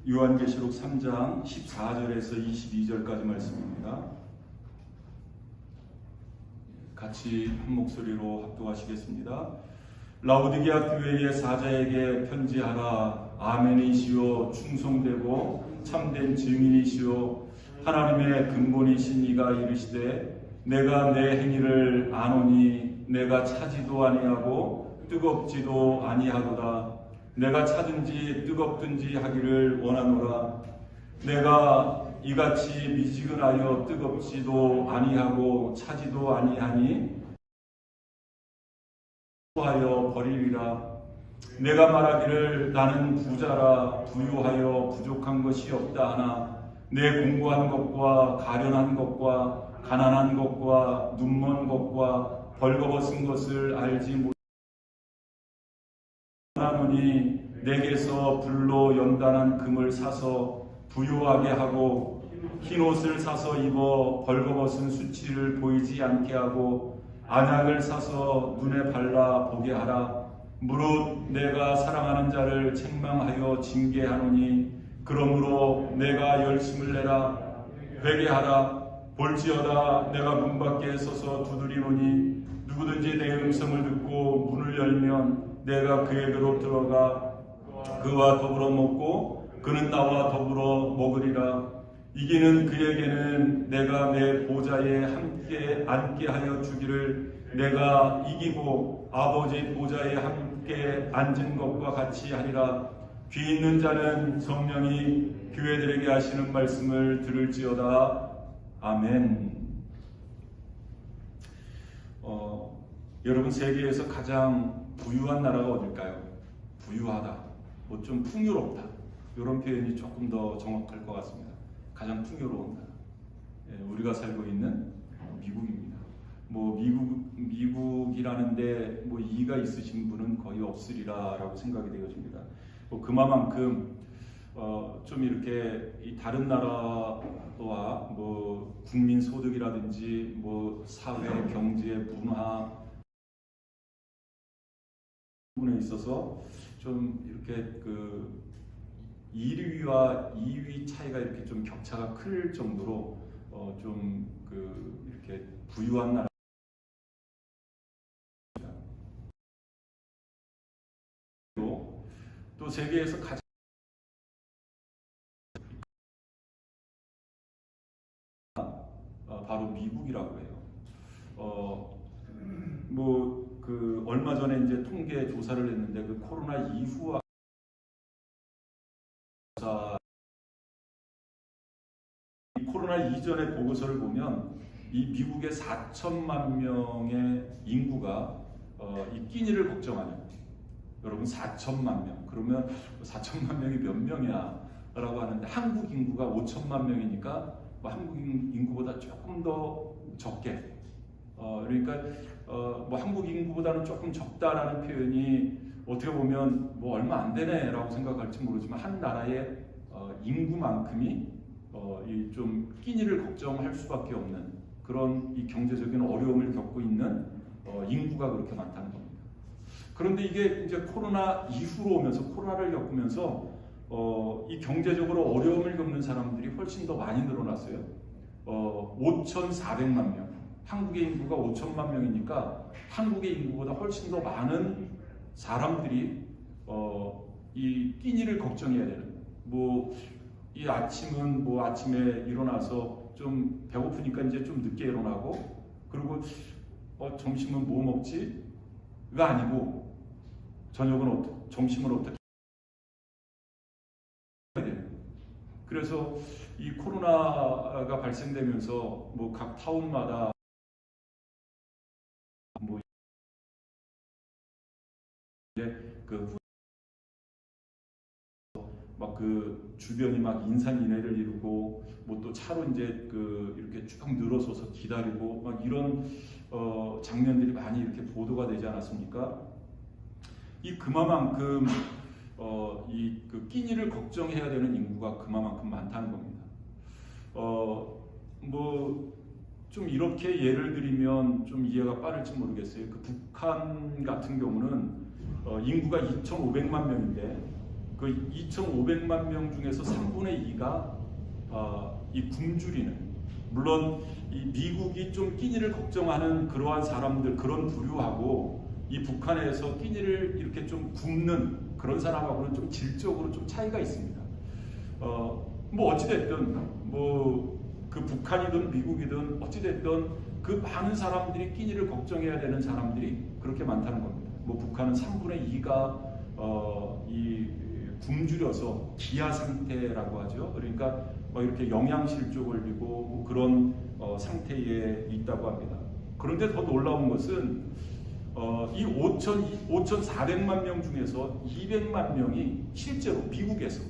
요한계시록 3장 14절에서 22절까지 말씀입니다. 같이 한 목소리로 합독하시겠습니다. 라오디게아 교회의 사자에게 편지하라. 아멘이시오 충성되고 참된 증인이시오 하나님의 근본이신 이가 이르시되 내가 내 행위를 아노니 내가 차지도 아니하고 뜨겁지도 아니하도다. 내가 차든지 뜨겁든지 하기를 원하노라. 내가 이같이 미지근하여 뜨겁지도 아니하고 차지도 아니하니 하여 버리리라. 내가 말하기를 나는 부자라 부유하여 부족한 것이 없다 하나 내 공고한 것과 가련한 것과 가난한 것과 눈먼 것과 벌거벗은 것을 알지 못하노니 내게서 불로 연단한 금을 사서 부유하게 하고 흰옷을 사서 입어 벌거벗은 수치를 보이지 않게 하고 안약을 사서 눈에 발라 보게 하라. 무릇 내가 사랑하는 자를 책망하여 징계하노니 그러므로 내가 열심을 내라. 회개하라. 볼지어다 내가 문 밖에 서서 두드리노니 누구든지 내 음성을 듣고 문을 열면 내가 그에게로 들어가 그와 더불어 먹고 그는 나와 더불어 먹으리라. 이기는 그에게는 내가 내 보좌에 함께 앉게 하여 주기를 내가 이기고 아버지 보좌에 함께 앉은 것과 같이 하리라. 귀 있는 자는 성령이 교회들에게 하시는 말씀을 들을지어다. 아멘. 여러분, 세계에서 가장 부유한 나라가 어딜까요? 부유하다, 뭐 좀 풍요롭다, 이런 표현이 조금 더 정확할 것 같습니다. 가장 풍요로운 나라, 우리가 살고 있는 미국입니다. 뭐 미국이라는데 뭐 이의가 있으신 분은 거의 없으리라라고 생각이 되어집니다. 뭐 그만큼 좀 이렇게 이 다른 나라와 뭐 국민 소득이라든지 뭐 사회, 경제, 문화 부분에 있어서 좀 이렇게 그 1위와 2위 차이가 이렇게 좀 격차가 클 정도로 좀 그 이렇게 부유한 나라. 또 세계에서 가장 바로 미국이라고 해요. 뭐 그 얼마 전에 이제 통계 조사를 했는데 그 코로나 이후와 코로나 이전의 보고서를 보면 이 미국의 4천만 명의 인구가 이 끼니를 걱정하는, 여러분 4천만 명, 그러면 4천만 명이 몇 명이야? 라고 하는데 한국 인구가 5천만 명이니까 뭐 한국 인구보다 조금 더 적게, 그러니까 뭐 한국 인구보다는 조금 적다라는 표현이 어떻게 보면 뭐 얼마 안 되네라고 생각할지 모르지만 한 나라의 인구만큼이 이 좀 끼니를 걱정할 수밖에 없는 그런 이 경제적인 어려움을 겪고 있는 인구가 그렇게 많다는 겁니다. 그런데 이게 이제 코로나 이후로 오면서, 코로나를 겪으면서 이 경제적으로 어려움을 겪는 사람들이 훨씬 더 많이 늘어났어요. 5,400만 명. 한국의 인구가 5천만 명이니까 한국의 인구보다 훨씬 더 많은 사람들이 이 끼니를 걱정해야 되는. 뭐 이 아침은 뭐 아침에 일어나서 좀 배고프니까 이제 좀 늦게 일어나고, 그리고 점심은 뭐 먹지?가 아니고 저녁은 점심을 어떻게 해야 되는. 그래서 이 코로나가 발생되면서 뭐 각 타운마다 뭐 막 그 주변이 막 인산인해를 이루고 뭐 또 차로 이제 그 이렇게 쭉 늘어서서 기다리고 막 이런 장면들이 많이 이렇게 보도가 되지 않았습니까? 이 그만큼 이 그 끼니를 걱정해야 되는 인구가 그만큼 많다는 겁니다. 뭐 좀 이렇게 예를 들면 좀 이해가 빠를지 모르겠어요. 그 북한 같은 경우는 인구가 2,500만 명인데 그 2,500만 명 중에서 3분의 2가 이 굶주리는, 물론 이 미국이 좀 끼니를 걱정하는 그러한 사람들, 그런 부류하고 이 북한에서 끼니를 이렇게 좀 굶는 그런 사람하고는 좀 질적으로 좀 차이가 있습니다. 뭐 어찌됐든 뭐 그 북한이든 미국이든 어찌됐든 그 많은 사람들이 끼니를 걱정해야 되는 사람들이 그렇게 많다는 겁니다. 뭐 북한은 3분의 2가 이 굶주려서 기아 상태라고 하죠. 그러니까 뭐 이렇게 영양실조 걸리고 뭐 그런 상태에 있다고 합니다. 그런데 더 놀라운 것은 이 5,400만 명 중에서 200만 명이 실제로 미국에서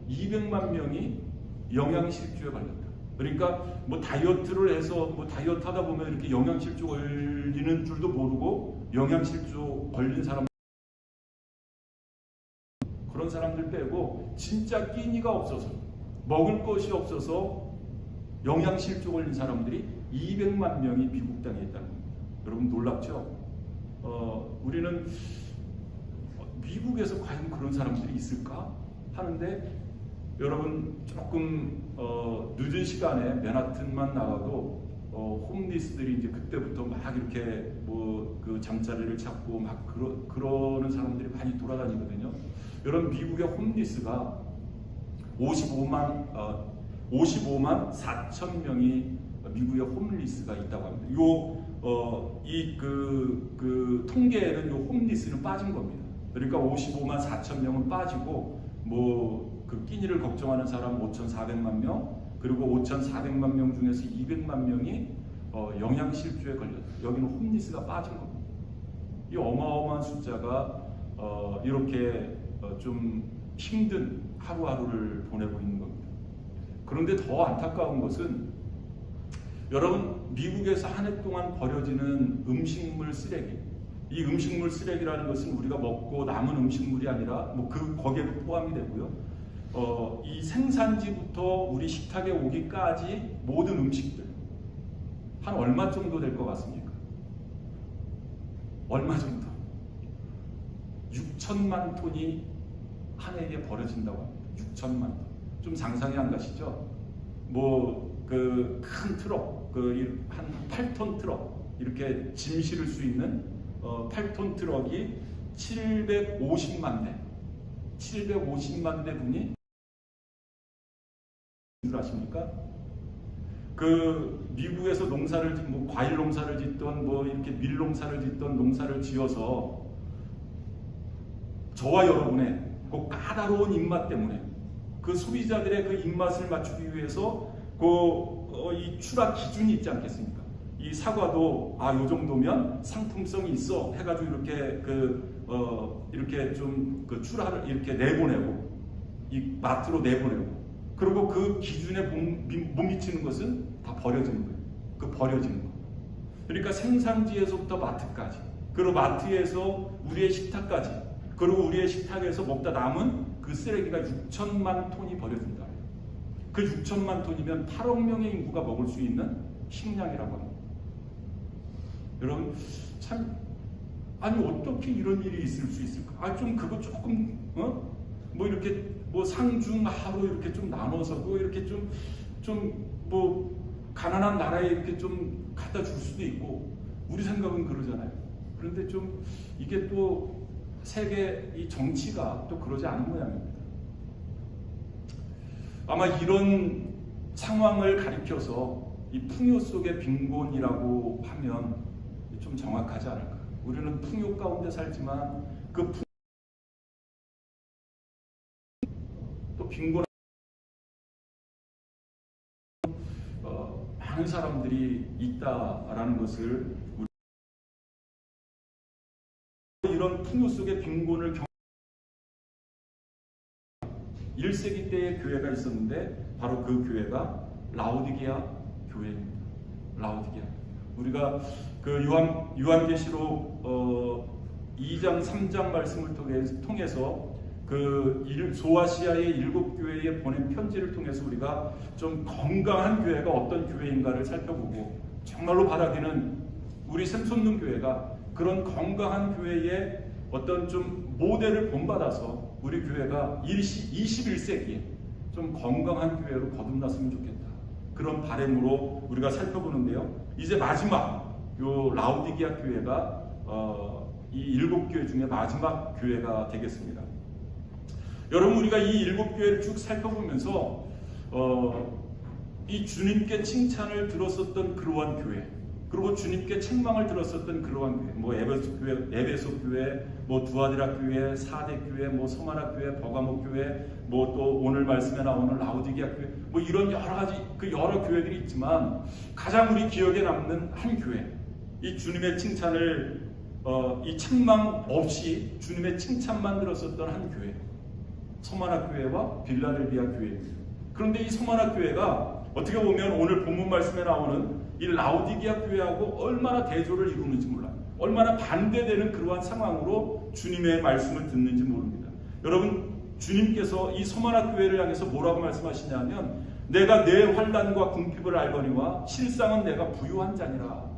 200만 명이 영양실조에 걸렸다. 그러니까 뭐 다이어트를 해서 뭐 다이어트 하다 보면 이렇게 영양실조 걸리는 줄도 모르고 영양실조 걸린 사람, 그런 사람들 빼고 진짜 끼니가 없어서 먹을 것이 없어서 영양실조 걸린 사람들이 200만 명이 미국 땅에 있다는 겁니다. 여러분 놀랍죠? 우리는 미국에서 과연 그런 사람들이 있을까 하는데, 여러분 조금 늦은 시간에 맨하튼만 나가도 홈리스들이 이제 그때부터 막 이렇게 뭐 그 잠자리를 찾고 막 그러는 사람들이 많이 돌아다니거든요. 여러분 미국의 홈리스가 55만 4천 명이 미국의 홈리스가 있다고 합니다. 그 통계에는 요 홈리스는 빠진 겁니다. 그러니까 55만 4천 명은 빠지고 뭐 그 끼니를 걱정하는 사람 5,400만 명, 그리고 5,400만 명 중에서 200만 명이 영양실조에 걸렸다. 여기는 홈리스가 빠진 겁니다. 이 어마어마한 숫자가 이렇게 좀 힘든 하루하루를 보내고 있는 겁니다. 그런데 더 안타까운 것은 여러분 미국에서 한 해 동안 버려지는 음식물 쓰레기, 이 음식물 쓰레기라는 것은 우리가 먹고 남은 음식물이 아니라 뭐 거기에도 포함이 되고요. 이 생산지부터 우리 식탁에 오기까지 모든 음식들 한 얼마 정도 될 것 같습니까? 얼마 정도? 6천만 톤이 한 해에 버려진다고 합니다. 6천만 톤. 좀 상상이 안 가시죠? 뭐 그 큰 트럭, 한 8톤 트럭 이렇게 짐 실을 수 있는 8톤 트럭이 750만 대 분이 줄 아십니까? 그 미국에서 농사를 뭐 과일 농사를 짓던 뭐 이렇게 밀 농사를 짓던 농사를 지어서 저와 여러분의 그 까다로운 입맛 때문에 그 소비자들의 그 입맛을 맞추기 위해서 이 추락 기준이 있지 않겠습니까? 이 사과도 요 정도면 상품성이 있어 해가지고 이렇게 이렇게 좀 그 출하를 이렇게 내보내고 이 마트로 내보내고, 그리고 그 기준에 못 미치는 것은 다 버려지는 거예요. 그 버려지는 거. 그러니까 생산지에서부터 마트까지, 그리고 마트에서 우리의 식탁까지, 그리고 우리의 식탁에서 먹다 남은 그 쓰레기가 6천만 톤이 버려진다. 그 6천만 톤이면 8억 명의 인구가 먹을 수 있는 식량이라고 합니다. 여러분 참, 아니 어떻게 이런 일이 있을 수 있을까? 좀 그거 조금 뭐 이렇게 뭐 상중하로 이렇게 좀 나눠서 뭐 이렇게 좀 뭐 가난한 나라에 이렇게 좀 갖다 줄 수도 있고, 우리 생각은 그러잖아요. 그런데 좀 이게 또 세계 이 정치가 또 그러지 않은 모양입니다. 아마 이런 상황을 가리켜서 이 풍요 속의 빈곤이라고 하면 좀 정확하지 않을까. 우리는 풍요 가운데 살지만 또 빈곤 많은 사람들이 있다라는 것을, 이런 풍요 속의 빈곤을 1세기 때의 교회가 있었는데 바로 그 교회가 라오디게아 교회입니다. 라오디게아. 우리가 그 요한계시록 2장 3장 말씀을 통해서 그 소아시아의 7교회에 보낸 편지를 통해서 우리가 좀 건강한 교회가 어떤 교회인가를 살펴보고, 정말로 바라기는 우리 샘솟는 교회가 그런 건강한 교회의 어떤 좀 모델을 본받아서 우리 교회가 21세기에 좀 건강한 교회로 거듭났으면 좋겠다. 그런 바람으로 우리가 살펴보는데요. 이제 마지막 요 라오디게아 교회가 이 7교회 중에 마지막 교회가 되겠습니다. 여러분, 우리가 이 7교회를 쭉 살펴보면서 이 주님께 칭찬을 들었었던 그러한 교회, 그리고 주님께 책망을 들었었던 그러한 교회, 뭐 에베소 교회, 뭐 두아디라 교회, 사대 교회, 뭐 서마나 교회, 버가모 교회, 뭐 또 오늘 말씀에 나오는 라오디게아 교회, 뭐 이런 여러 가지 여러 교회들이 있지만 가장 우리 기억에 남는 한 교회, 이 주님의 칭찬을 이 책망 없이 주님의 칭찬만 들었었던 한 교회, 서마나 교회와 빌라델비아 교회입니다. 그런데 이 서마나 교회가 어떻게 보면 오늘 본문 말씀에 나오는 이 라오디게아 교회하고 얼마나 대조를 이루는지 몰라요. 얼마나 반대되는 그러한 상황으로 주님의 말씀을 듣는지 모릅니다. 여러분, 주님께서 이 서마나 교회를 향해서 뭐라고 말씀하시냐면, 내가 내 환난과 궁핍을 알거니와 실상은 내가 부유한 자니라.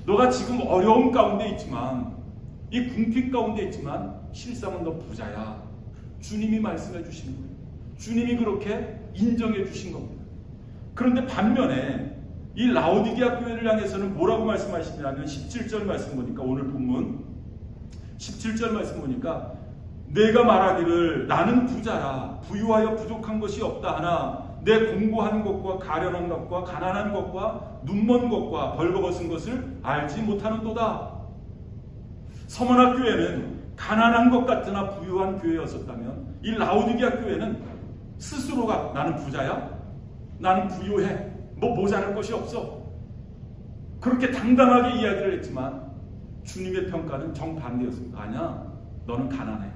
너가 지금 어려움 가운데 있지만, 이 궁핍 가운데 있지만 실상은 너 부자야. 주님이 말씀해 주시는 거예요. 주님이 그렇게 인정해 주신 겁니다. 그런데 반면에 이 라오디게아 교회를 향해서는 뭐라고 말씀하시냐면 17절 말씀 보니까, 오늘 본문 17절 말씀 보니까, 내가 말하기를 나는 부자라 부유하여 부족한 것이 없다 하나 내 공고한 것과 가련한 것과 가난한 것과 눈먼 것과 벌거벗은 것을 알지 못하는도다. 서머나 교회는 가난한 것 같으나 부유한 교회였었다면, 이 라오디게아 교회는 스스로가 나는 부자야, 나는 부유해, 뭐 모자랄 것이 없어, 그렇게 당당하게 이야기를 했지만 주님의 평가는 정반대였습니다. 아니야, 너는 가난해,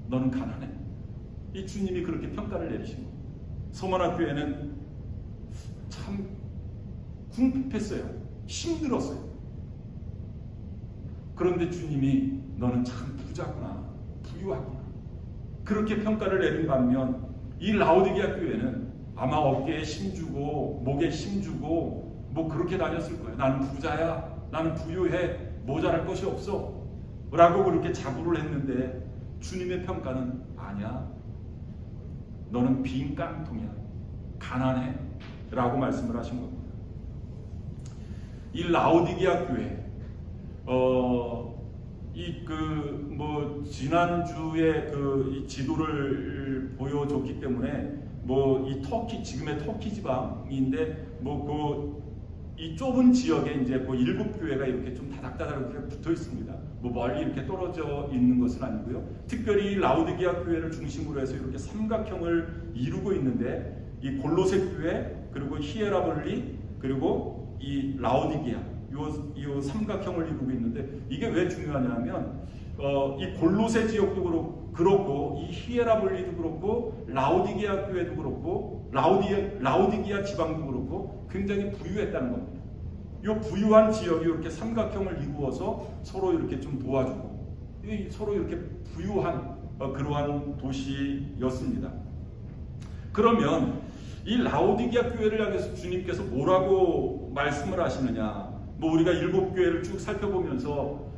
너는 가난해. 이 주님이 그렇게 평가를 내리신 겁니다. 서머나 교회는 참 궁핍했어요. 힘들었어요. 그런데 주님이 너는 참 부자구나, 부유하구나, 그렇게 평가를 내린 반면, 이 라오디게아 교회는 아마 어깨에 힘주고 목에 힘주고 뭐 그렇게 다녔을 거예요. 나는 부자야, 나는 부유해, 모자랄 것이 없어 라고 그렇게 자부를 했는데, 주님의 평가는 아니야, 너는 빈 깡통이야, 가난해 라고 말씀을 하신 겁니다. 이 라오디게아 교회 지난주에 이 지도를 보여줬기 때문에 이 터키, 지금의 터키 지방인데 이 좁은 지역에 이제 7교회가 이렇게 좀 다닥다닥 이렇게 붙어 있습니다. 멀리 이렇게 떨어져 있는 것은 아니고요. 특별히 라오디게아 교회를 중심으로 해서 이렇게 삼각형을 이루고 있는데, 이 골로새 교회, 그리고 히에라볼리, 그리고 이 라오디게아, 이 삼각형을 이루고 있는데, 이게 왜 중요하냐면 이 골로새 지역도 그렇고 이 히에라볼리도 그렇고 라오디게아 교회도 그렇고 라오디게아 지방도 그렇고 굉장히 부유했다는 겁니다. 이 부유한 지역이 이렇게 삼각형을 이루어서 서로 이렇게 좀 도와주고 서로 이렇게 부유한 그러한 도시였습니다. 그러면 이 라오디게아 교회를 향해서 주님께서 뭐라고 말씀을 하시느냐? 우리가 7교회를 쭉 살펴보면서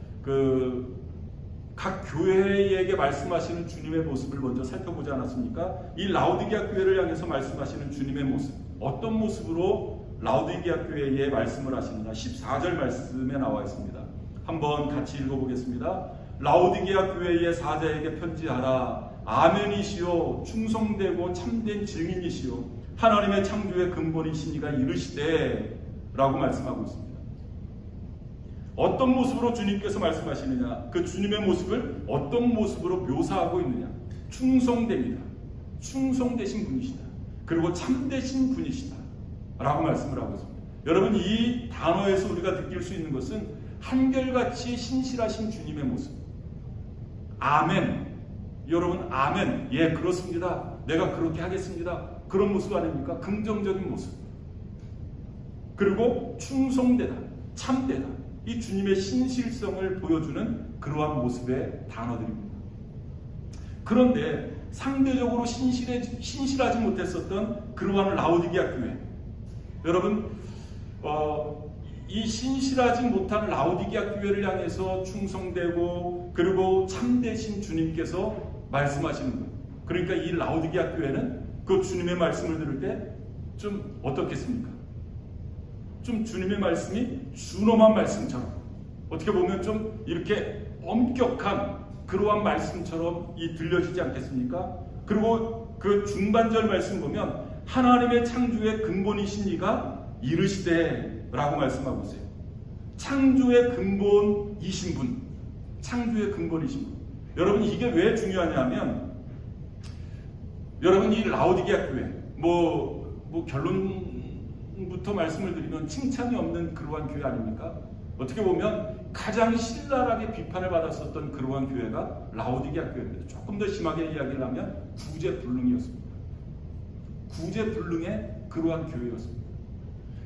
각 교회에게 말씀하시는 주님의 모습을 먼저 살펴보지 않았습니까? 이 라오디게아 교회를 향해서 말씀하시는 주님의 모습, 어떤 모습으로 라오디게아 교회에 말씀을 하시느냐? 14절 말씀에 나와 있습니다. 한번 같이 읽어보겠습니다. 라오디게아 교회의 사자에게 편지하라. 아멘이시오, 충성되고 참된 증인이시오, 하나님의 창조의 근본이시니가 이르시되 라고 말씀하고 있습니다. 어떤 모습으로 주님께서 말씀하시느냐? 그 주님의 모습을 어떤 모습으로 묘사하고 있느냐? 충성됩니다. 충성되신 분이시다. 그리고 참되신 분이시다 라고 말씀을 하고 있습니다. 여러분, 이 단어에서 우리가 느낄 수 있는 것은 한결같이 신실하신 주님의 모습. 아멘. 여러분, 아멘. 예, 그렇습니다. 내가 그렇게 하겠습니다. 그런 모습 아닙니까? 긍정적인 모습. 그리고 충성되다, 참되다. 이 주님의 신실성을 보여주는 그러한 모습의 단어들입니다. 그런데 상대적으로 신실하지 못했었던 그러한 라오디게아 교회, 여러분 이 신실하지 못한 라오디게아 교회를 향해서 충성되고 그리고 참되신 주님께서 말씀하시는 거예요. 그러니까 이 라오디게아 교회는 그 주님의 말씀을 들을 때 좀 어떻겠습니까? 좀 주님의 말씀이 준엄한 말씀처럼, 어떻게 보면 좀 이렇게 엄격한 그러한 말씀처럼 들려지지 않겠습니까? 그리고 그 중반절 말씀 보면 하나님의 창조의 근본이신 이가 이르시되 라고 말씀하고 있어요. 창조의 근본이신 분, 창조의 근본이신 분. 여러분, 이게 왜 중요하냐면, 여러분, 이 라오디게아 교회 뭐 결론부터 말씀을 드리면 칭찬이 없는 그러한 교회 아닙니까? 어떻게 보면 가장 신랄하게 비판을 받았었던 그러한 교회가 라오디게아 교회입니다. 조금 더 심하게 이야기를 하면 구제불능이었습니다. 구제불능의 그러한 교회였습니다.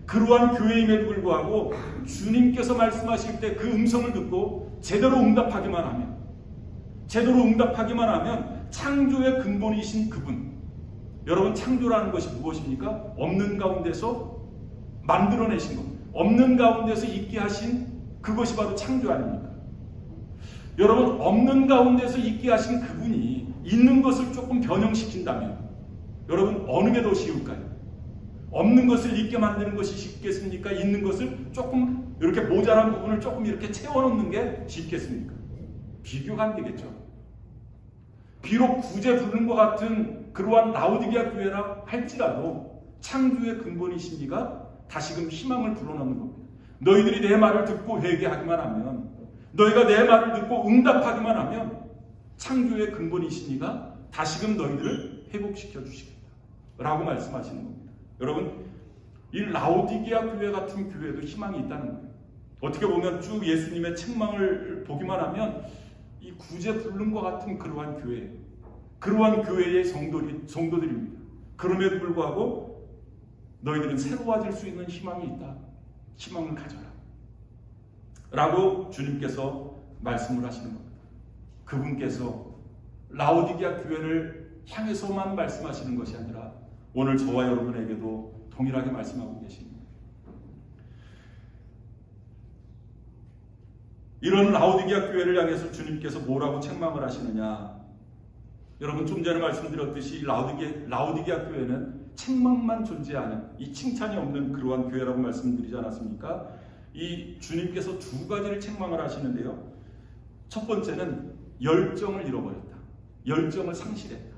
그러한 교회임에도 불구하고 주님께서 말씀하실 때 그 음성을 듣고 제대로 응답하기만 하면 창조의 근본이신 그분, 여러분, 창조라는 것이 무엇입니까? 없는 가운데서 만들어내신 것, 없는 가운데서 있게 하신 그것이 바로 창조 아닙니까? 여러분, 없는 가운데서 있게 하신 그분이 있는 것을 조금 변형시킨다면 여러분, 어느 게 더 쉬울까요? 없는 것을 있게 만드는 것이 쉽겠습니까? 있는 것을 조금 이렇게 모자란 부분을 조금 이렇게 채워놓는 게 쉽겠습니까? 비교가 안 되겠죠. 비록 구제불능과 같은 그러한 라오디게아 교회라 할지라도 창조의 근본이신 이가 다시금 희망을 불어넣는 겁니다. 너희들이 내 말을 듣고 회개하기만 하면, 너희가 내 말을 듣고 응답하기만 하면 창조의 근본이신 이가 다시금 너희들을 회복시켜 주시겠다 라고 말씀하시는 겁니다. 여러분, 이 라오디게아 교회 같은 교회도 희망이 있다는 거예요. 어떻게 보면 쭉 예수님의 책망을 보기만 하면 이 구제불능과 같은 그러한 교회의 성도들입니다. 그럼에도 불구하고 너희들은 새로워질 수 있는 희망이 있다. 희망을 가져라 라고 주님께서 말씀을 하시는 겁니다. 그분께서 라오디게아 교회를 향해서만 말씀하시는 것이 아니라 오늘 저와 여러분에게도 동일하게 말씀하고 계십니다. 이런 라오디게아 교회를 향해서 주님께서 뭐라고 책망을 하시느냐? 여러분, 좀 전에 말씀드렸듯이 라오디게아 교회는 책망만 존재하는, 이 칭찬이 없는 그러한 교회라고 말씀드리지 않았습니까? 이 주님께서 두 가지를 책망을 하시는데요. 첫 번째는 열정을 잃어버렸다. 열정을 상실했다.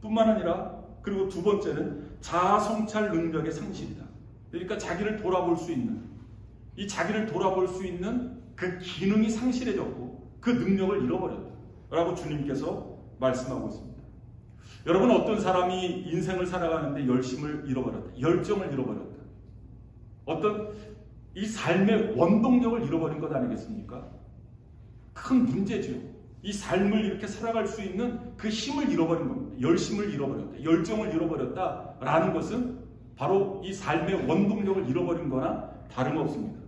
뿐만 아니라, 그리고 두 번째는 자아성찰 능력의 상실이다. 그러니까 자기를 돌아볼 수 있는, 이 자기를 돌아볼 수 있는 그 기능이 상실해졌고 그 능력을 잃어버렸다 라고 주님께서 말씀하고 있습니다. 여러분, 어떤 사람이 인생을 살아가는데 열심을 잃어버렸다, 열정을 잃어버렸다, 어떤 이 삶의 원동력을 잃어버린 것 아니겠습니까? 큰 문제죠. 이 삶을 이렇게 살아갈 수 있는 그 힘을 잃어버린 겁니다. 열심을 잃어버렸다, 열정을 잃어버렸다 라는 것은 바로 이 삶의 원동력을 잃어버린 거나 다름없습니다.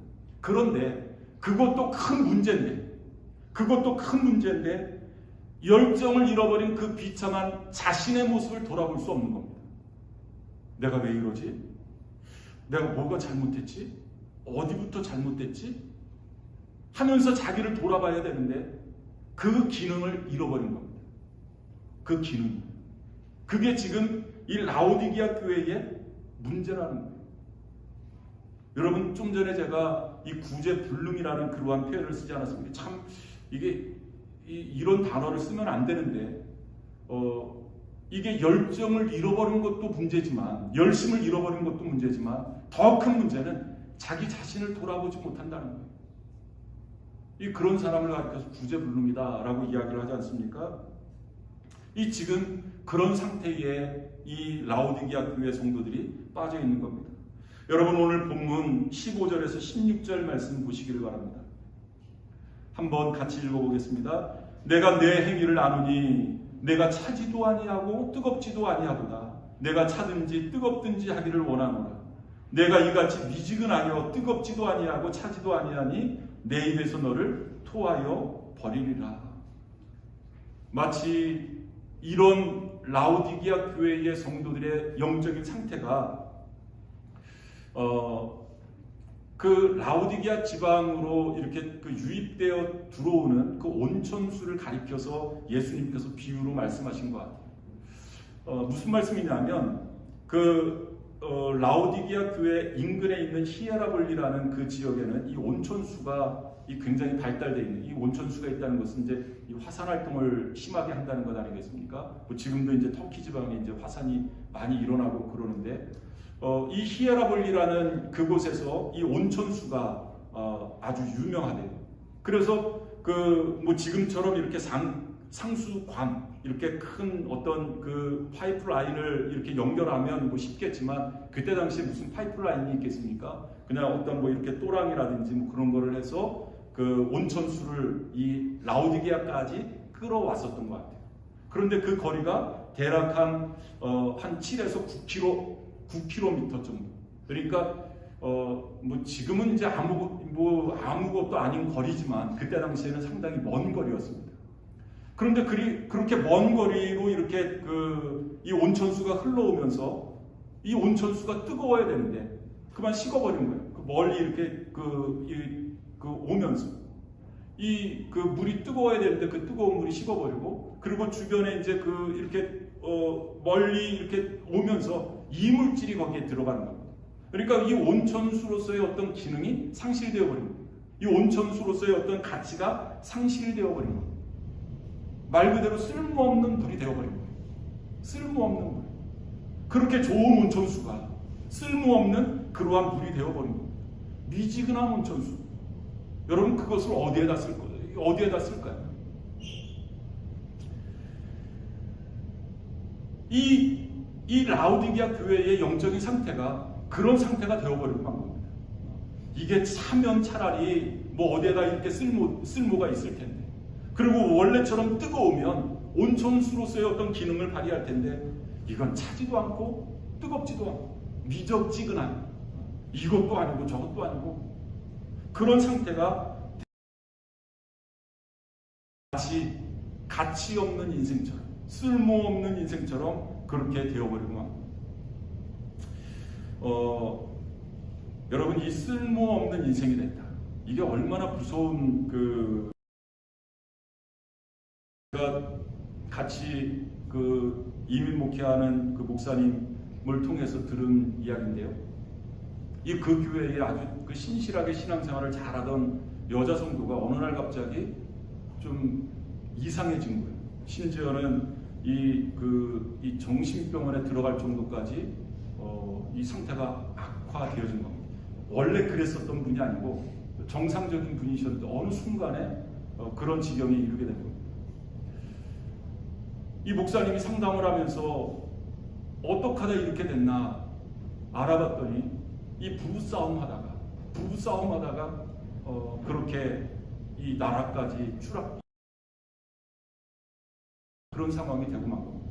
그런데 그것도 큰 문제인데 열정을 잃어버린 그 비참한 자신의 모습을 돌아볼 수 없는 겁니다. 내가 왜 이러지? 내가 뭐가 잘못했지? 어디부터 잘못됐지? 하면서 자기를 돌아봐야 되는데 그 기능을 잃어버린 겁니다. 그 기능. 그게 지금 이 라오디게아 교회의 문제라는 거예요. 여러분, 좀 전에 제가 이 구제불능이라는 그러한 표현을 쓰지 않았습니까? 참 이게 이런 단어를 쓰면 안 되는데 이게 열정을 잃어버린 것도 문제지만, 열심을 잃어버린 것도 문제지만, 더 큰 문제는 자기 자신을 돌아보지 못한다는 거예요. 이 그런 사람을 가리켜서 구제불능이다라고 이야기를 하지 않습니까? 이 지금 그런 상태에 이 라오디게아 교회 성도들이 빠져 있는 겁니다. 여러분, 오늘 본문 15절에서 16절 말씀 보시기를 바랍니다. 한번 같이 읽어보겠습니다. 내가 내 행위를 아노니 내가 차지도 아니하고 뜨겁지도 아니하도다. 내가 차든지 뜨겁든지 하기를 원하노라. 내가 이같이 미지근하여 뜨겁지도 아니하고 차지도 아니하니 내 입에서 너를 토하여 버리리라. 마치 이런 라오디게아 교회의 성도들의 영적인 상태가 그 라오디게아 지방으로 이렇게 그 유입되어 들어오는 그 온천수를 가리켜서 예수님께서 비유로 말씀하신 것 같아요. 무슨 말씀이냐면 라오디게아 교회 인근에 있는 히에라볼리라는 그 지역에는 이 온천수가 굉장히 발달되어 있는 이 온천수가 있다는 것은 이제 이 화산 활동을 심하게 한다는 것 아니겠습니까? 뭐 지금도 이제 터키 지방에 이제 화산이 많이 일어나고 그러는데 이 히에라볼리라는 그곳에서 이 온천수가 아주 유명하대요. 그래서 뭐 지금처럼 이렇게 상수관 이렇게 큰 어떤 그 파이프라인을 이렇게 연결하면 뭐 쉽겠지만 그때 당시에 무슨 파이프라인이 있겠습니까? 그냥 어떤 뭐 이렇게 또랑이라든지 뭐 그런 거를 해서 그 온천수를 이 라오디게아까지 끌어왔었던 것 같아요. 그런데 그 거리가 대략 한 7에서 9km 정도. 그러니까 뭐 지금은 이제 아무것도 아닌 거리지만 그때 당시에는 상당히 먼 거리였습니다. 그런데 그렇게 먼 거리로 이렇게 이 온천수가 흘러오면서 이 온천수가 뜨거워야 되는데 그만 식어버린 거예요. 멀리 이렇게 오면서 그 물이 뜨거워야 되는데 그 뜨거운 물이 식어버리고 그리고 주변에 이제 이렇게 멀리 이렇게 오면서 이물질이 거기에 들어가는 겁니다. 그러니까 이 온천수로서의 어떤 기능이 상실되어 버린 겁니다. 이 온천수로서의 어떤 가치가 상실되어 버린 겁니다. 말 그대로 쓸모없는 물이 되어버린 거예요. 쓸모없는 물. 그렇게 좋은 온천수가 쓸모없는 그러한 물이 되어버린 겁니다. 미지근한 온천수. 여러분 그것을 어디에다 쓸 거예요? 어디에다 쓸까요? 이 라오디게아 교회의 영적인 상태가 그런 상태가 되어버린 겁니다. 이게 차면 차라리 뭐 어디에다 이렇게 쓸모가 있을 텐데. 그리고 원래처럼 뜨거우면 온천수로서의 어떤 기능을 발휘할 텐데 이건 차지도 않고 뜨겁지도 않고 미적지근한 이것도 아니고 저것도 아니고 그런 상태가 가치 없는 인생처럼 쓸모없는 인생처럼 그렇게 되어버리고 맙니다. 여러분 이 쓸모없는 인생이 됐다. 이게 얼마나 무서운 제가 같이 이민 목회하는 그 목사님을 통해서 들은 이야기인데요. 그 교회에 아주 신실하게 신앙생활을 잘하던 여자 성도가 어느 날 갑자기 좀 이상해진 거예요. 심지어는 이 정신병원에 들어갈 정도까지 이 상태가 악화되어진 겁니다. 원래 그랬었던 분이 아니고 정상적인 분이셨는데 어느 순간에 그런 지경에 이르게 된 겁니다. 이 목사님이 상담을 하면서 어떻게 하다 이렇게 됐나 알아봤더니 이 부부싸움 하다가 그렇게 이 나라까지 그런 상황이 되고 만 겁니다.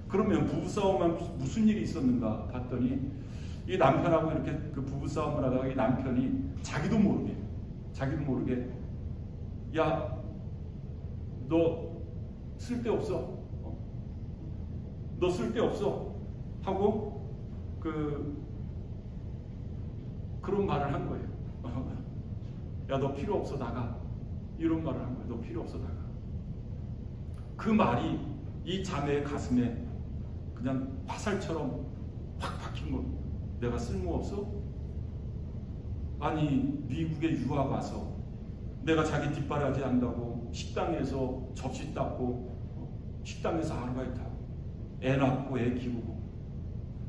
그러면 부부싸움은 무슨 일이 있었는가 봤더니 이 남편하고 이렇게 부부싸움을 하다가 이 남편이 자기도 모르게 야, 너 쓸데없어. 너 쓸데없어 하고 그런 말을 한 거예요. 야, 너 필요 없어 나가. 이런 말을 한 거예요. 너 필요 없어 나가. 그 말이 이 자매의 가슴에 그냥 화살처럼 확 박힌 겁니다. 내가 쓸모없어? 아니 미국에 유학 와서 내가 자기 뒷바라지 한다고 식당에서 접시 닦고 식당에서 아르바이트하고 애 낳고 애 키우고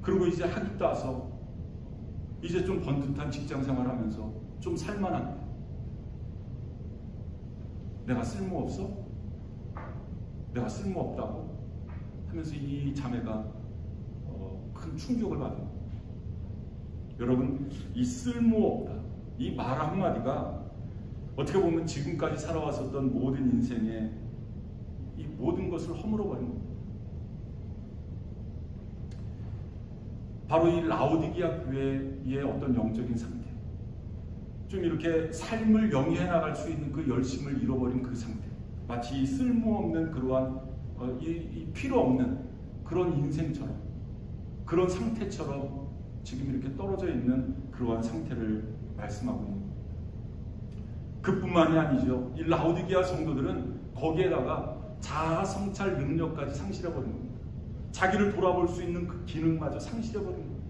그리고 이제 학위 따서 이제 좀 번듯한 직장생활 하면서 좀 살만한데 내가 쓸모없어? 내가 쓸모없다고 하면서 이 자매가 큰 충격을 받은 거예요. 여러분 이 쓸모없다 이 말 한마디가 어떻게 보면 지금까지 살아왔었던 모든 인생의 이 모든 것을 허물어버린 겁니다. 바로 이 라오디게아 교회의 어떤 영적인 상태, 좀 이렇게 삶을 영위해 나갈 수 있는 그 열심을 잃어버린 그 상태, 마치 쓸모없는 그러한 이 필요 없는 그런 인생처럼 그런 상태처럼 지금 이렇게 떨어져 있는 그러한 상태를 말씀하고 있는 거예요. 그뿐만이 아니죠. 이 라오디게아 성도들은 거기에다가 자아 성찰 능력까지 상실해버린 겁니다. 자기를 돌아볼 수 있는 그 기능마저 상실해버린 겁니다.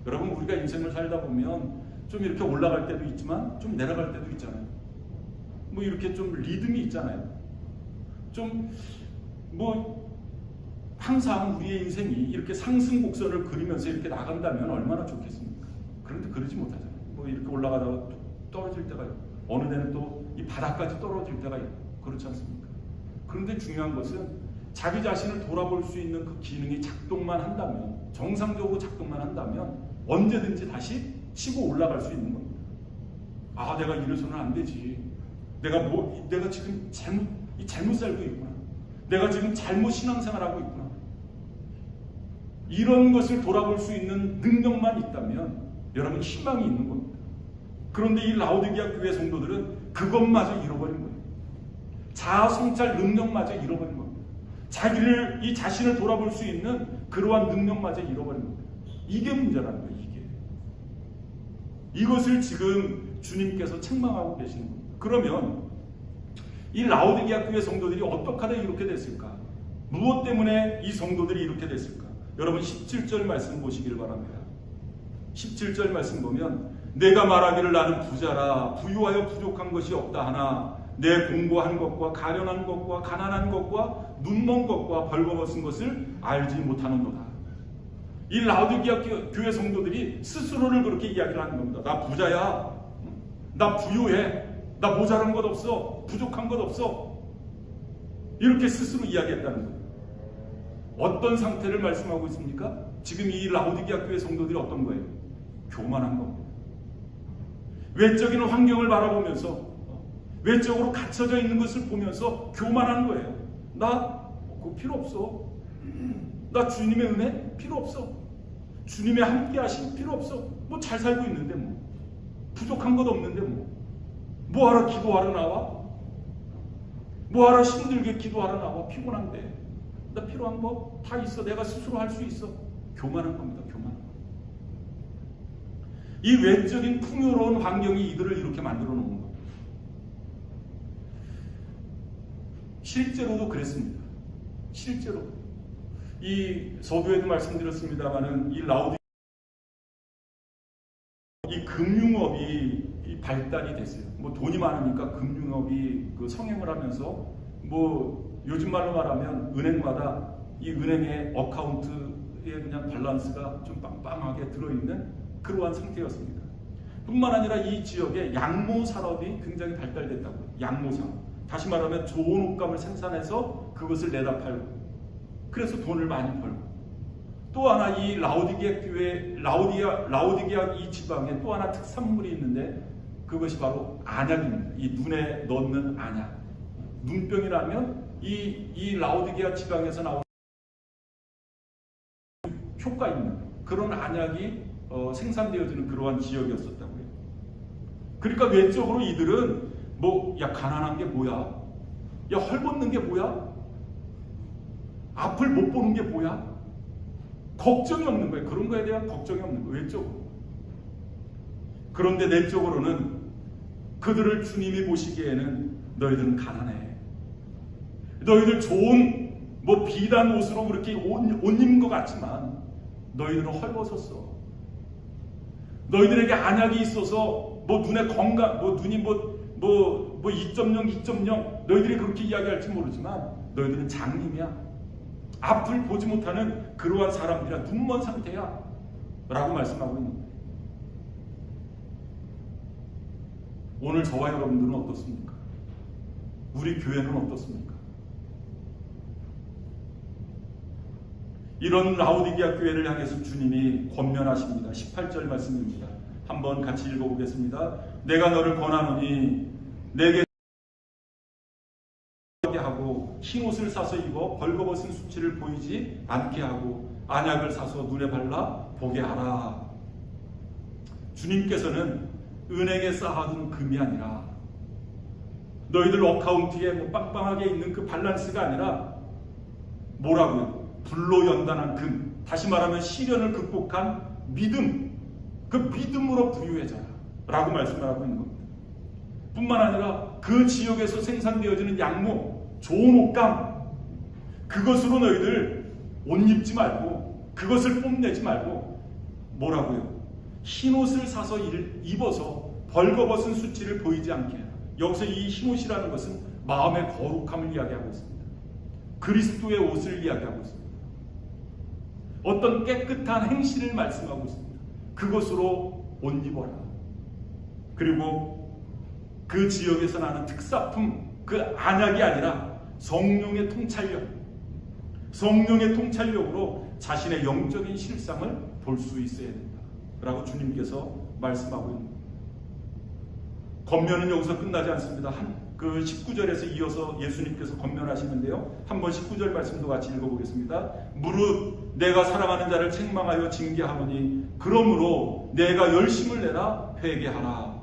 여러분, 우리가 인생을 살다 보면 좀 이렇게 올라갈 때도 있지만 좀 내려갈 때도 있잖아요. 뭐 이렇게 좀 리듬이 있잖아요. 좀 뭐 항상 우리의 인생이 이렇게 상승 곡선을 그리면서 이렇게 나간다면 얼마나 좋겠습니까? 그런데 그러지 못하잖아요. 뭐 이렇게 올라가다가 떨어질 때가 있고, 어느 데는 또 이 바닥까지 떨어질 때가 있고, 그렇지 않습니까? 그런데 중요한 것은 자기 자신을 돌아볼 수 있는 그 기능이 작동만 한다면, 정상적으로 작동만 한다면 언제든지 다시 치고 올라갈 수 있는 겁니다. 아, 내가 이래서는 안 되지. 내가 지금 잘못 살고 있구나. 내가 지금 잘못 신앙생활하고 있구나. 이런 것을 돌아볼 수 있는 능력만 있다면 여러분, 희망이 있는 겁니다. 그런데 이 라오디게아 교회 성도들은 그것마저 잃어버린 거예요. 자아 성찰 능력마저 잃어버린 겁니다. 이 자신을 돌아볼 수 있는 그러한 능력마저 잃어버린 겁니다. 이게 문제라는 거예요. 이것을 지금 주님께서 책망하고 계시는 겁니다. 그러면 이 라오디게아 교회 성도들이 어떻게 하다 이렇게 됐을까? 무엇 때문에 이 성도들이 이렇게 됐을까? 여러분, 17절 말씀 보시길 바랍니다. 17절 말씀 보면, 내가 말하기를 나는 부자라 부유하여 부족한 것이 없다 하나 내 공고한 것과 가련한 것과 가난한 것과 눈먼 것과 벌거벗은 것을 알지 못하는도다. 이 라오디게아 교회 성도들이 스스로를 그렇게 이야기를 하는 겁니다. 나 부자야, 나 부유해, 나 모자란 것 없어, 부족한 것 없어, 이렇게 스스로 이야기했다는 거예요. 어떤 상태를 말씀하고 있습니까? 지금 이 라오디게아 교회 성도들이 어떤 거예요? 교만한 겁니다. 외적인 환경을 바라보면서, 외적으로 갖춰져 있는 것을 보면서 교만한 거예요. 나 그거 필요 없어. 나 주님의 은혜 필요 없어. 주님의 함께 하심 필요 없어. 뭐 잘 살고 있는데, 뭐 부족한 것 없는데, 뭐하러 기도하러 나와? 뭐하러 힘들게 기도하러 나와? 피곤한데. 나 필요한 거 다 있어. 내가 스스로 할 수 있어. 교만한 겁니다. 교만. 이 외적인 풍요로운 환경이 이들을 이렇게 만들어 놓은 겁니다. 실제로도 그랬습니다. 실제로 이 서두에도 말씀드렸습니다만은 이 라오디게아 이 금융업이 발달이 됐어요. 뭐 돈이 많으니까 금융업이 그 성행을 하면서, 뭐 요즘 말로 말하면 은행마다 이 은행의 어카운트에 그냥 밸런스가 좀 빵빵하게 들어있는 그러한 상태였습니다. 뿐만 아니라 이 지역에 양모 산업이 굉장히 발달됐다고요. 양모 산업. 다시 말하면 좋은 옷감을 생산해서 그것을 내다 팔고, 그래서 돈을 많이 벌고, 또 하나 이 라오디게아 이 지방에 또 하나 특산물이 있는데 그것이 바로 안약입니다. 이 눈에 넣는 안약. 눈병이라면 이 라오디게아 지방에서 나오는 효과 있는 그런 안약이 생산되어지는 그러한 지역이었었다고요. 그러니까 외적으로 이들은 야 가난한 게 뭐야? 야 헐벗는 게 뭐야? 앞을 못 보는 게 뭐야? 걱정이 없는 거예요. 그런 거에 대한 걱정이 없는 거예요. 외적으로. 그런데 내적으로는 그들을 주님이 보시기에는 너희들은 가난해. 너희들 좋은 비단 옷으로 그렇게 옷 입는 것 같지만 너희들은 헐벗었어. 너희들에게 안약이 있어서 눈에 건강, 눈이 2.0, 2.0 너희들이 그렇게 이야기할지 모르지만 너희들은 장님이야. 앞을 보지 못하는 그러한 사람들이야. 눈먼 상태야. 라고 말씀하고 있는 거예요. 오늘 저와 여러분들은 어떻습니까? 우리 교회는 어떻습니까? 이런 라오디게아 교회를 향해서 주님이 권면하십니다. 18절 말씀입니다. 한번 같이 읽어보겠습니다. 내가 너를 권하노니 내게 하고 흰옷을 사서 입어 벌거벗은 수치를 보이지 않게 하고 안약을 사서 눈에 발라 보게 하라. 주님께서는 은행에 쌓아둔 금이 아니라 너희들 어카운트에 빵빵하게 있는 그 밸런스가 아니라 뭐라고요? 불로 연단한 금, 다시 말하면 시련을 극복한 믿음, 그 믿음으로 부유해져라. 라고 말씀을 하고 있는 겁니다. 뿐만 아니라 그 지역에서 생산되어지는 양모, 좋은 옷감, 그것으로 너희들 옷 입지 말고, 그것을 뽐내지 말고, 뭐라고요? 흰옷을 사서 입어서 벌거벗은 수치를 보이지 않게 해라. 여기서 이 흰옷이라는 것은 마음의 거룩함을 이야기하고 있습니다. 그리스도의 옷을 이야기하고 있습니다. 어떤 깨끗한 행실을 말씀하고 있습니다. 그것으로 옷 입어라. 그리고 그 지역에서 나는 특사품, 그 안약이 아니라 성령의 통찰력, 성령의 통찰력으로 자신의 영적인 실상을 볼 수 있어야 된다 라고 주님께서 말씀하고 있는 겁니다. 권면은 여기서 끝나지 않습니다. 그 19절에서 이어서 예수님께서 권면하시는데요, 한번 19절 말씀도 같이 읽어보겠습니다. 무릇 내가 사랑하는 자를 책망하여 징계하노니 그러므로 내가 열심을 내라. 회개하라.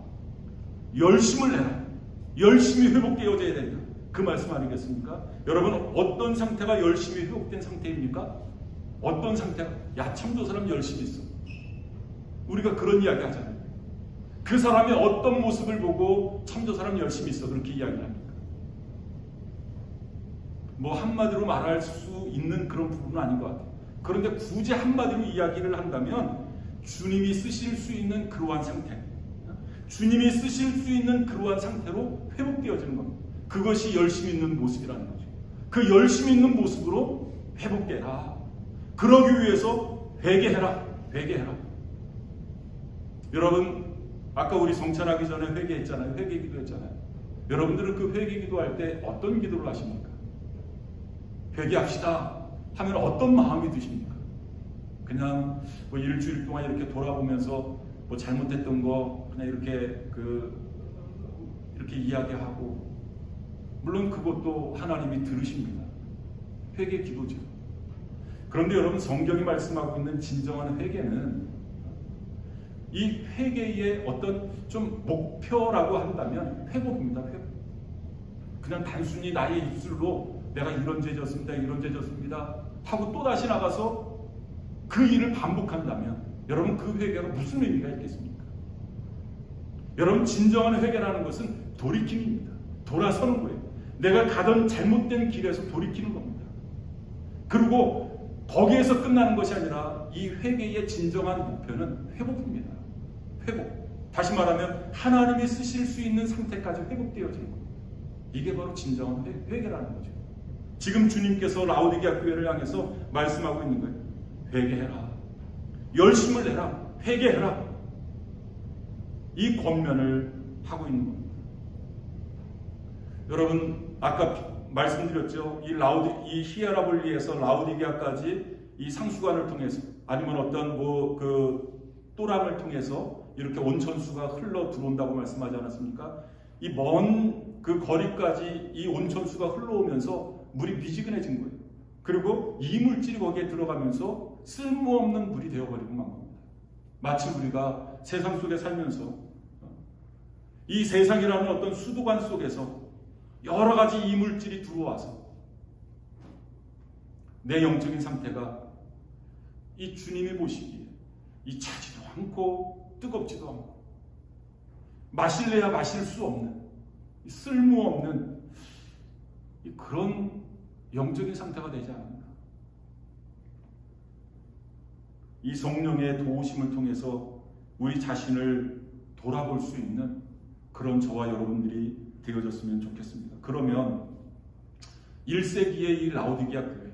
열심을 내라. 열심히 회복되어져야 된다. 그 말씀 아니겠습니까? 여러분, 어떤 상태가 열심히 회복된 상태입니까? 어떤 상태가? 야, 참 저 사람 열심히 있어. 우리가 그런 이야기 하잖아요. 그 사람의 어떤 모습을 보고 참 저 사람 열심히 있어, 그렇게 이야기를 합니까? 뭐 한마디로 말할 수 있는 그런 부분은 아닌 것 같아요. 그런데 굳이 한마디로 이야기를 한다면 주님이 쓰실 수 있는 그러한 상태, 주님이 쓰실 수 있는 그러한 상태로 회복되어지는 겁니다. 그것이 열심히 있는 모습이라는 거죠. 그 열심히 있는 모습으로 회복되라. 그러기 위해서 회개해라. 회개해라. 여러분, 아까 우리 성찬하기 전에 회개했잖아요. 회개 기도했잖아요. 여러분들은 그 회개 기도할 때 어떤 기도를 하십니까? 회개합시다 하면 어떤 마음이 드십니까? 그냥 뭐 일주일 동안 이렇게 돌아보면서 뭐 잘못했던 거 그냥 이렇게 이야기하고, 물론 그것도 하나님이 들으십니다. 회개 기도죠. 그런데 여러분, 성경이 말씀하고 있는 진정한 회개는 이 회개의 어떤 좀 목표라고 한다면 회복입니다. 회복. 그냥 단순히 나의 입술로 내가 이런 죄 졌습니다, 이런 죄 졌습니다 하고 또 다시 나가서 그 일을 반복한다면 여러분, 그 회개가 무슨 의미가 있겠습니까? 여러분, 진정한 회개라는 것은 돌이킴입니다. 돌아서는 거예요. 내가 가던 잘못된 길에서 돌이키는 겁니다. 그리고 거기에서 끝나는 것이 아니라 이 회개의 진정한 목표는 회복입니다. 회복. 다시 말하면 하나님이 쓰실 수 있는 상태까지 회복되어지는 겁니다. 이게 바로 진정한 회개라는 거죠. 지금 주님께서 라오디게아 교회를 향해서 말씀하고 있는 거예요. 회개해라. 열심을 내라. 회개해라. 이 권면을 하고 있는 겁니다. 여러분, 아까 말씀드렸죠. 이 히에라볼리에서 라오디게아까지 이 상수관을 통해서, 아니면 어떤 그 또랑을 통해서 이렇게 온천수가 흘러 들어온다고 말씀하지 않았습니까? 이 먼 그 거리까지 이 온천수가 흘러오면서 물이 미지근해진 거예요. 그리고 이물질이 거기에 들어가면서 쓸모없는 물이 되어버리고 만 겁니다. 마치 우리가 세상 속에 살면서 이 세상이라는 어떤 수도관 속에서 여러 가지 이물질이 들어와서 내 영적인 상태가 이 주님이 보시기에 이 차지도 않고 뜨겁지도 않고 마실래야 마실 수 없는 쓸모없는 그런 영적인 상태가 되지 않는가. 이 성령의 도우심을 통해서 우리 자신을 돌아볼 수 있는 그런 저와 여러분들이 되어졌으면 좋겠습니다. 그러면 1세기의 이 라오디게아 교회,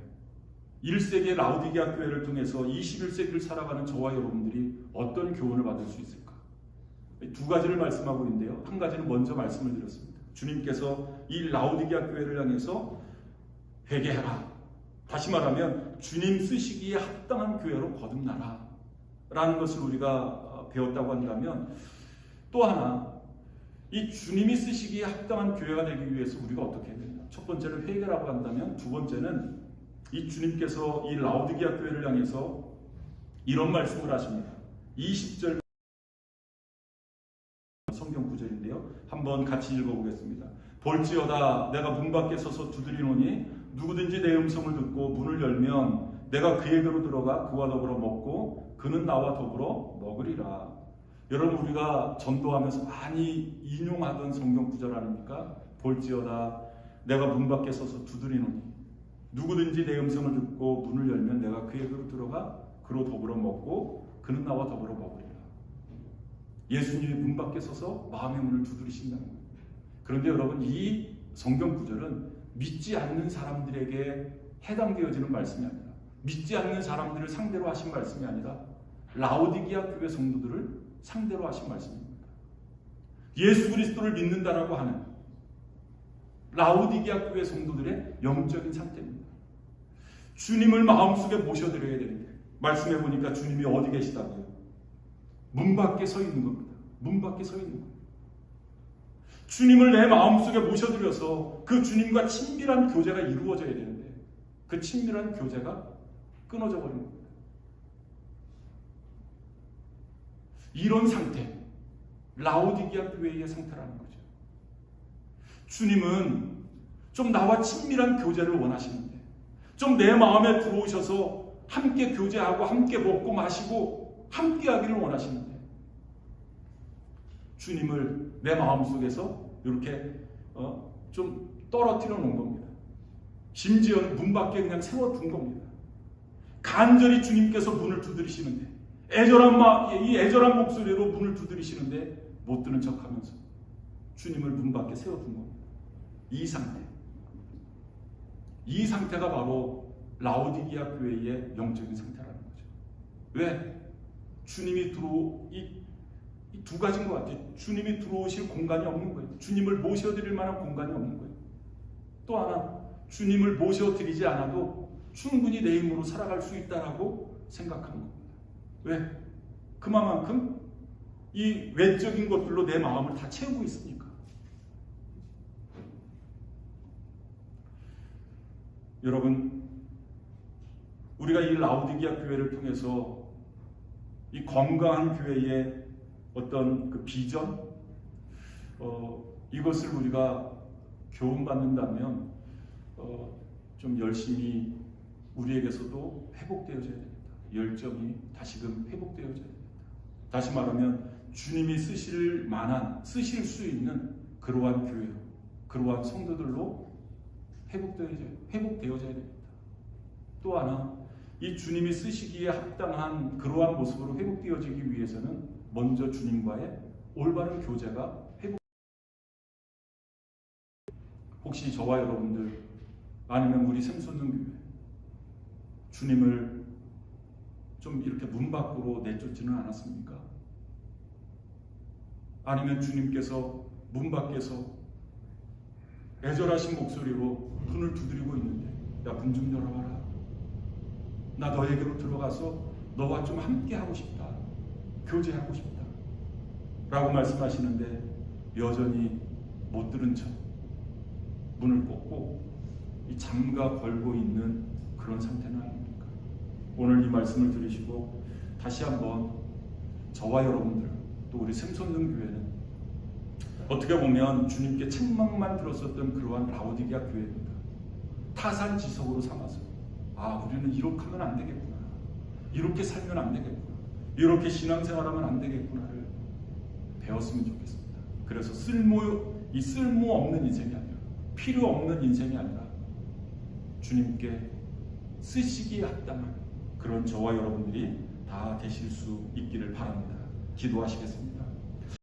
1세기의 라오디게아 교회를 통해서 21세기를 살아가는 저와 여러분들이 어떤 교훈을 받을 수 있을까? 두 가지를 말씀하고 있는데요. 한 가지는 먼저 말씀을 드렸습니다. 주님께서 이 라오디게아 교회를 향해서 회개해라. 다시 말하면 주님 쓰시기에 합당한 교회로 거듭나라 라는 것을 우리가 배웠다고 한다면, 또 하나, 이 주님이 쓰시기에 합당한 교회가 되기 위해서 우리가 어떻게 해야 되냐. 첫 번째는 회개라고 한다면, 두 번째는 이 주님께서 이 라오디게아 교회를 향해서 이런 말씀을 하십니다. 20절 성경 구절인데요. 한번 같이 읽어보겠습니다. 볼지어다 내가 문 밖에 서서 두드리노니 누구든지 내 음성을 듣고 문을 열면 내가 그에게로 들어가 그와 더불어 먹고 그는 나와 더불어 먹으리라. 여러분, 우리가 전도하면서 많이 인용하던 성경 구절 아닙니까? 볼지어다 내가 문 밖에 서서 두드리노니 누구든지 내 음성을 듣고 문을 열면 내가 그에게로 들어가 그로 더불어 먹고 그는 나와 더불어 먹으리라. 예수님이 문 밖에 서서 마음의 문을 두드리신다는 거예요. 그런데 여러분, 이 성경 구절은 믿지 않는 사람들에게 해당되어지는 말씀이 아니라, 믿지 않는 사람들을 상대로 하신 말씀이 아니라 라오디게아 교회 성도들을 상대로 하신 말씀입니다. 예수 그리스도를 믿는다라고 하는 라오디게아 교회 성도들의 영적인 상태입니다. 주님을 마음속에 모셔드려야 되는데, 말씀해 보니까 주님이 어디 계시다고요? 문 밖에 서 있는 겁니다. 문 밖에 서 있는 겁니다. 주님을 내 마음속에 모셔드려서 그 주님과 친밀한 교제가 이루어져야 되는데, 그 친밀한 교제가 끊어져 버린 겁니다. 이런 상태, 라오디게아 교회의 상태라는 거죠. 주님은 좀 나와 친밀한 교제를 원하시는데, 좀 내 마음에 들어오셔서 함께 교제하고 함께 먹고 마시고 함께 하기를 원하시는데, 주님을 내 마음속에서 이렇게 좀 떨어뜨려 놓은 겁니다. 심지어는 문 밖에 그냥 세워둔 겁니다. 간절히 주님께서 문을 두드리시는데, 이 애절한 목소리로 문을 두드리시는데 못 듣는 척하면서 주님을 문 밖에 세워둔 겁니다. 이 상태가 바로 라오디게아 교회의 영적인 상태라는 거죠. 왜? 주님이 이 두 가지인 것 같아요. 주님이 들어오실 공간이 없는 거예요. 주님을 모셔드릴 만한 공간이 없는 거예요. 또 하나, 주님을 모셔드리지 않아도 충분히 내 힘으로 살아갈 수 있다라고 생각하는 겁니다. 왜? 그만큼 이 외적인 것들로 내 마음을 다 채우고 있으니까. 여러분, 우리가 이 라오디게아 교회를 통해서 이 건강한 교회의 어떤 그 비전, 이것을 우리가 교훈받는다면 좀 열심히 우리에게서도 회복되어져야 됩니다. 열정이 다시금 회복되어져야 됩니다. 다시 말하면 주님이 쓰실 수 있는 그러한 교회로, 그러한 성도들로 회복되어져야 됩니다. 또 하나, 이 주님이 쓰시기에 합당한 그러한 모습으로 회복되어지기 위해서는 먼저 주님과의 올바른 교제가 혹시 저와 여러분들, 아니면 우리 샘솟는 교회, 주님을 좀 이렇게 문 밖으로 내쫓지는 않았습니까? 아니면 주님께서 문 밖에서 애절하신 목소리로 문을 두드리고 있는데, 야, 문 좀 열어봐라. 나 너에게로 들어가서 너와 좀 함께 하고 싶다. 교제하고 싶다. 라고 말씀하시는데 여전히 못 들은 척 문을 꽂고 이 잠가 걸고 있는 그런 상태는 아닙니까? 오늘 이 말씀을 들으시고 다시 한번 저와 여러분들, 또 우리 샘솟는 교회는 어떻게 보면 주님께 책망만 들었었던 그러한 라오디게아 교회입니다. 타산지석으로 삼아서 우리는 이렇게 하면 안 되겠구나, 이렇게 살면 안 되겠구나, 이렇게 신앙생활하면 안 되겠구나를 배웠으면 좋겠습니다. 그래서 쓸모없는 인생이 아니라, 필요 없는 인생이 아니라 주님께 쓰시기에 합당한 그런 저와 여러분들이 다 되실 수 있기를 바랍니다. 기도하시겠습니다.